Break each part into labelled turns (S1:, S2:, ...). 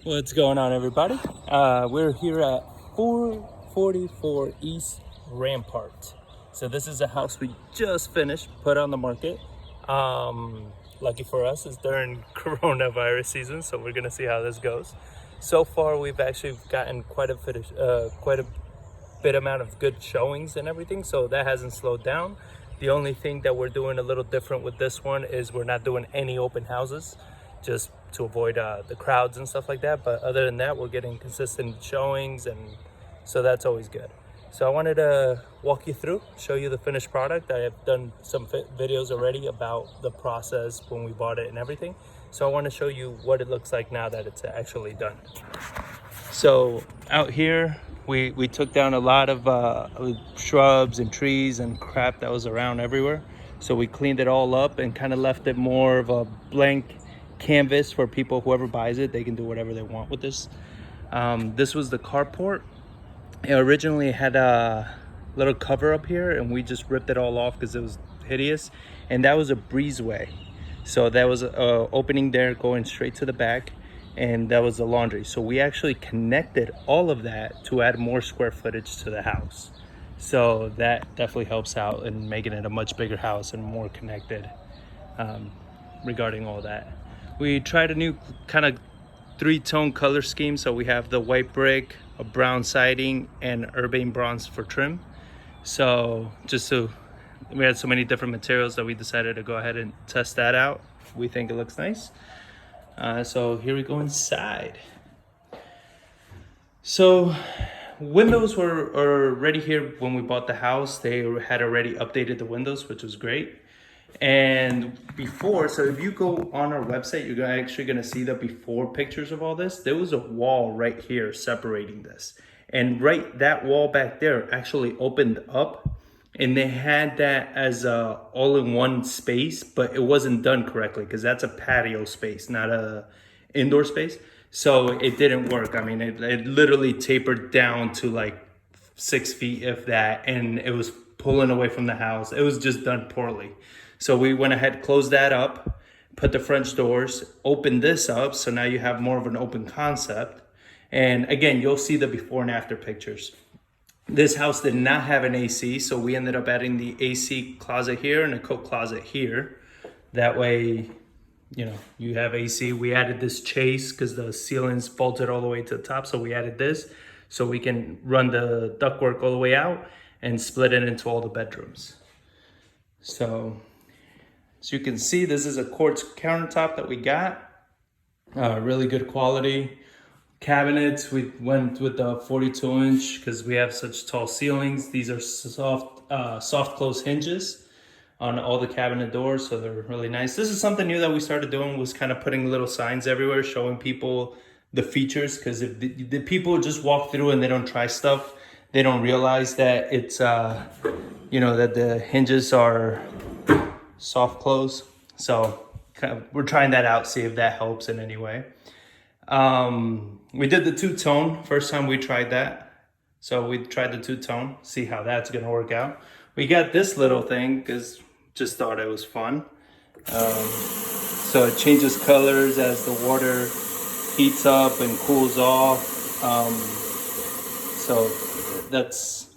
S1: What's going on, everybody? We're here at 444 East Rampart. So this is a house we just finished, put on the market. Lucky for us, it's during coronavirus season, so we're gonna see how this goes. So far, we've actually gotten quite a bit amount of good showings and everything, so that hasn't slowed down. The only thing that we're doing a little different with this one is we're not doing any open houses, just to avoid the crowds and stuff like that. But other than that, we're getting consistent showings, and so that's always good. So I wanted to walk you through, show you the finished product. I have done some videos already about the process when we bought it and everything. So I want to show you what it looks like now that it's actually done. So out here, we took down a lot of shrubs and trees and crap that was around everywhere. So we cleaned it all up and kind of left it more of a blank canvas for people. Whoever buys it, they can do whatever they want with this. This was the carport. It originally had a little cover up here, and we just ripped it all off because it was hideous. And that was a breezeway, so that was a opening there going straight to the back, and that was the laundry. So we actually connected all of that to add more square footage to the house. So that definitely helps out in making it a much bigger house and more connected regarding all that. We tried a new kind of three-tone color scheme. So we have the white brick, a brown siding, and urbane bronze for trim. So we had so many different materials that we decided to go ahead and test that out. We think it looks nice. So here we go inside. So windows were already here when we bought the house. They had already updated the windows, which was great. And before, so if you go on our website, you're actually going to see the before pictures of all this. There was a wall right here separating this, and right, that wall back there actually opened up, and they had that as a all-in-one space, but it wasn't done correctly because that's a patio space, not a indoor space. So it didn't work. I mean, it literally tapered down to like 6 feet, if that, and it was pulling away from the house. It was just done poorly. So we went ahead, closed that up, put the French doors, opened this up. So now you have more of an open concept. And again, you'll see the before and after pictures. This house did not have an AC, so we ended up adding the AC closet here and a coat closet here. That way, you know, you have AC. We added this chase because the ceilings vaulted all the way to the top. So we added this so we can run the ductwork all the way out and split it into all the bedrooms. So as you can see, this is a quartz countertop that we got. Really good quality. Cabinets, we went with the 42-inch because we have such tall ceilings. These are soft close hinges on all the cabinet doors, so they're really nice. This is something new that we started doing, was kind of putting little signs everywhere showing people the features, because if the people just walk through and they don't try stuff, they don't realize that it's you know, that the hinges are soft close. So we're trying that out, see if that helps in any way. We did the two-tone first time we tried that. So we tried the two-tone, see how that's gonna work out. We got this little thing because just thought it was fun. So it changes colors as the water heats up and cools off. So that's,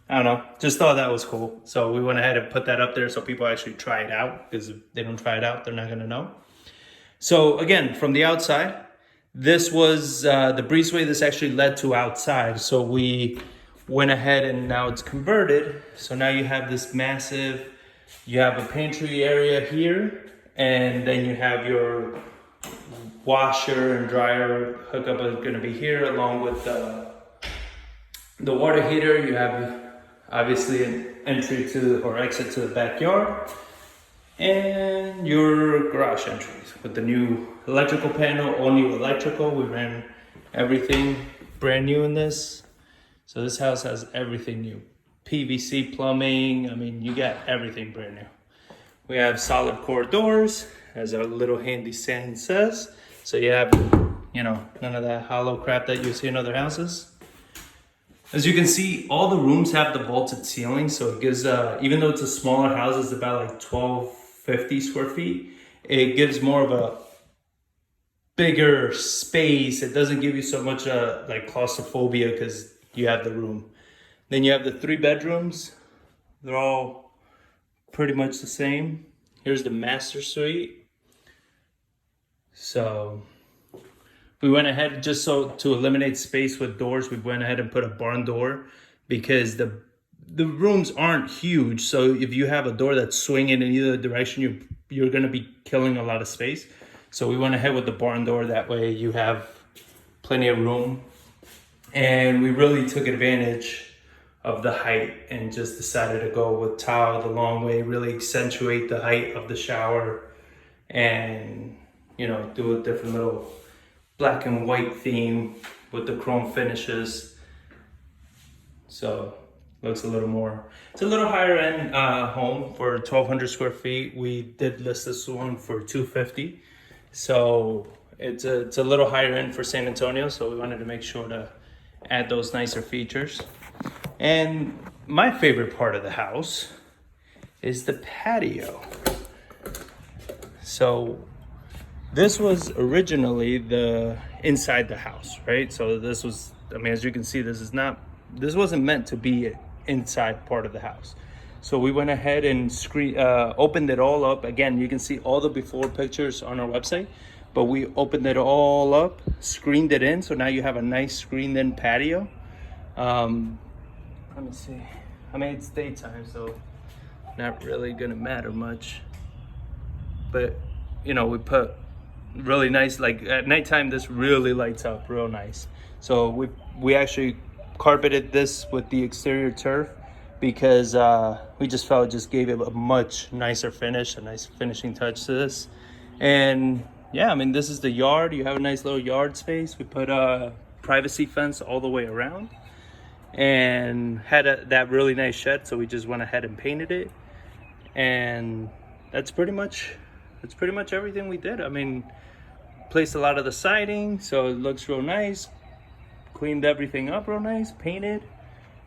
S1: I don't know, just thought that was cool. So we went ahead and put that up there so people actually try it out, because if they don't try it out, they're not gonna know. So again, from the outside, this was the breezeway. This actually led to outside. So we went ahead and now it's converted. So now you have this massive, you have a pantry area here, and then you have your washer and dryer hookup is gonna be here, along with the water heater. You have obviously an entry to or exit to the backyard, and your garage entries with the new electrical panel, all new electrical. We ran everything brand new in this. So this house has everything new. PVC plumbing, I mean, you got everything brand new. We have solid core doors, as our little handy saying says. So you have, you know, none of that hollow crap that you see in other houses. As you can see, all the rooms have the vaulted ceiling, so it gives, even though it's a smaller house, it's about like 1,250 square feet, it gives more of a bigger space. It doesn't give you so much like claustrophobia because you have the room. Then you have the 3 bedrooms. They're all pretty much the same. Here's the master suite. So we went ahead, just so to eliminate space with doors, we went ahead and put a barn door because the rooms aren't huge. So if you have a door that's swinging in either direction, you're going to be killing a lot of space. So we went ahead with the barn door. That way you have plenty of room. And we really took advantage of the height and just decided to go with tile the long way, really accentuate the height of the shower, and, you know, do a different little black and white theme with the chrome finishes. So looks a little more, it's a little higher end home for 1,200 square feet. We did list this one for $250. So it's a little higher end for San Antonio. So we wanted to make sure to add those nicer features. And my favorite part of the house is the patio. So this was originally the inside the house, right? So this was, I mean, as you can see, this wasn't meant to be inside part of the house. So we went ahead and opened it all up. Again, you can see all the before pictures on our website, but we opened it all up, screened it in. So now you have a nice screened in patio. Let me see. I mean, it's daytime, so not really gonna matter much. But, you know, we put really nice, like at nighttime, this really lights up real nice. So we actually carpeted this with the exterior turf because we just felt it just gave it a much nicer finish, a nice finishing touch to this. And yeah, I mean, this is the yard. You have a nice little yard space. We put a privacy fence all the way around and had that really nice shed. So we just went ahead and painted it. And that's pretty much everything we did. I mean, placed a lot of the siding, so it looks real nice. Cleaned everything up real nice, painted,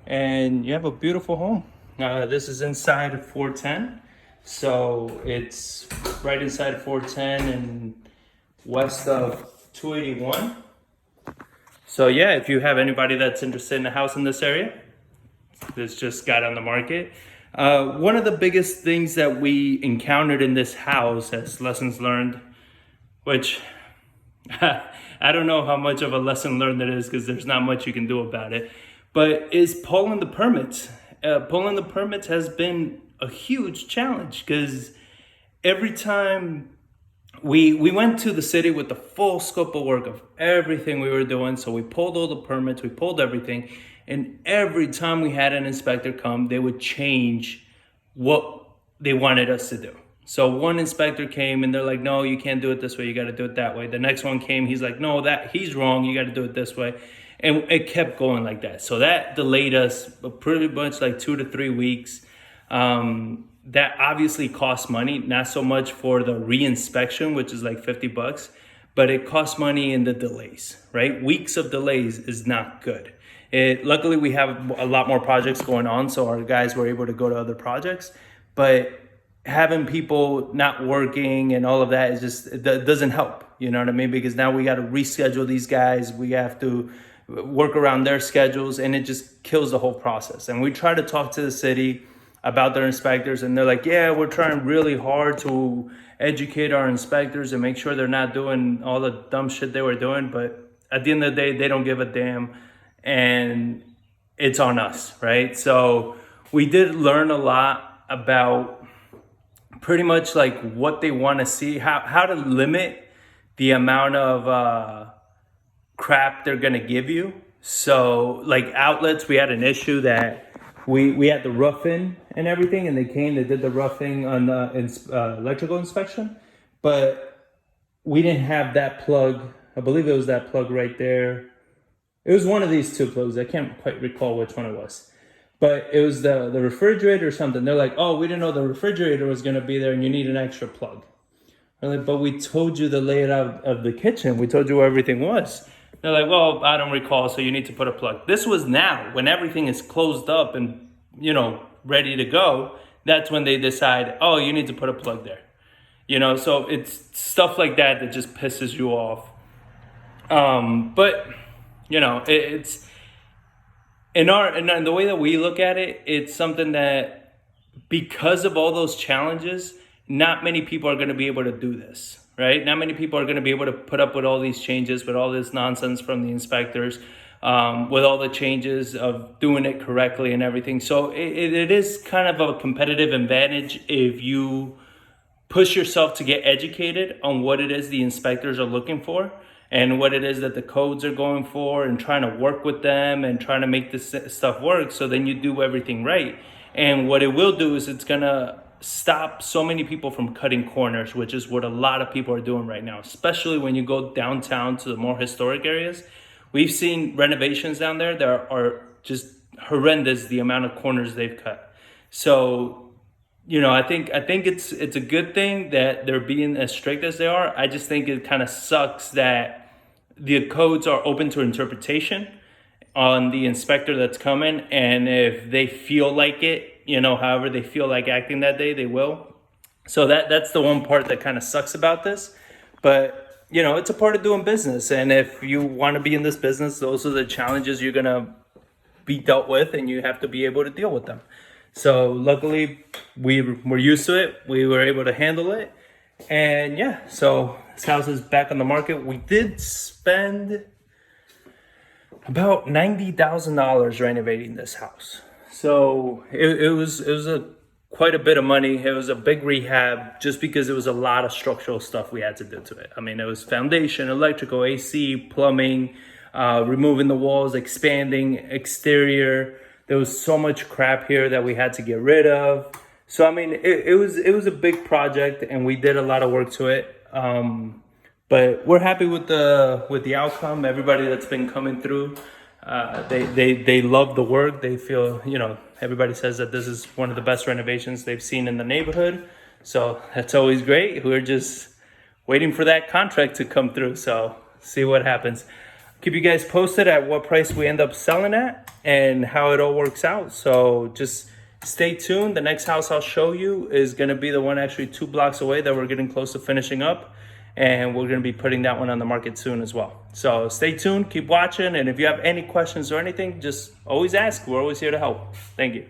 S1: and you have a beautiful home. This is inside of 410, so it's right inside of 410 and west of 281. So yeah, if you have anybody that's interested in a house in this area, this just got on the market. One of the biggest things that we encountered in this house as lessons learned, which I don't know how much of a lesson learned it is because there's not much you can do about it, but is pulling the permits. Pulling the permits has been a huge challenge because every time we went to the city with the full scope of work of everything we were doing. So we pulled all the permits, we pulled everything. And every time we had an inspector come, they would change what they wanted us to do. So one inspector came and they're like, no, you can't do it this way. You got to do it that way. The next one came, he's like, no, he's wrong. You got to do it this way. And it kept going like that. So that delayed us pretty much like 2 to 3 weeks. That obviously costs money, not so much for the re-inspection, which is like $50, but it costs money in the delays, right? Weeks of delays is not good. Luckily, we have a lot more projects going on, so our guys were able to go to other projects. But having people not working and all of that is just, it doesn't help. You know what I mean? Because now we got to reschedule these guys. We have to work around their schedules, and it just kills the whole process. And we try to talk to the city about their inspectors, and they're like, yeah, we're trying really hard to educate our inspectors and make sure they're not doing all the dumb shit they were doing. But at the end of the day, they don't give a damn. And it's on us, right? So we did learn a lot about pretty much like what they want to see, how to limit the amount of crap they're gonna give you. So like outlets, we had an issue that we had the roofing and everything, and they did the roofing on the electrical inspection, but we didn't have that plug. I believe it was that plug right there. It was one of these 2 plugs. I can't quite recall which one it was. But it was the refrigerator or something. They're like, oh, we didn't know the refrigerator was going to be there and you need an extra plug. I'm like, but we told you the layout of the kitchen. We told you where everything was. They're like, well, I don't recall, so you need to put a plug. This was now, when everything is closed up and, you know, ready to go. That's when they decide, oh, you need to put a plug there. You know, so it's stuff like that that just pisses you off. But you know, it's in the way that we look at it, it's something that because of all those challenges, not many people are going to be able to do this, right? Not many people are going to be able to put up with all these changes, with all this nonsense from the inspectors, with all the changes of doing it correctly and everything. So it is kind of a competitive advantage if you push yourself to get educated on what it is the inspectors are looking for and what it is that the codes are going for, and trying to work with them and trying to make this stuff work, so then you do everything right. And what it will do is it's gonna stop so many people from cutting corners, which is what a lot of people are doing right now, especially when you go downtown to the more historic areas. We've seen renovations down there that are just horrendous, the amount of corners they've cut. So you know, I think it's a good thing that they're being as strict as they are. I just think it kind of sucks that the codes are open to interpretation on the inspector that's coming, and if they feel like it, you know, however they feel like acting that day, they will. So that's the one part that kind of sucks about this. But you know, it's a part of doing business, and if you want to be in this business, those are the challenges you're gonna be dealt with, and you have to be able to deal with them. So luckily we were used to it. We were able to handle it. And yeah, so this house is back on the market. We did spend about $90,000 renovating this house. So it was quite a bit of money. It was a big rehab just because it was a lot of structural stuff we had to do to it. I mean, it was foundation, electrical, AC, plumbing, removing the walls, expanding exterior. There was so much crap here that we had to get rid of. So I mean, it was a big project, and we did a lot of work to it. But we're happy with the outcome. Everybody that's been coming through, they love the work. They feel, you know, everybody says that this is one of the best renovations they've seen in the neighborhood. So that's always great. We're just waiting for that contract to come through. So see what happens. Keep you guys posted at what price we end up selling at and how it all works out. So just stay tuned. The next house I'll show you is going to be the one actually 2 blocks away that we're getting close to finishing up. And we're going to be putting that one on the market soon as well. So stay tuned, keep watching. And if you have any questions or anything, just always ask. We're always here to help. Thank you.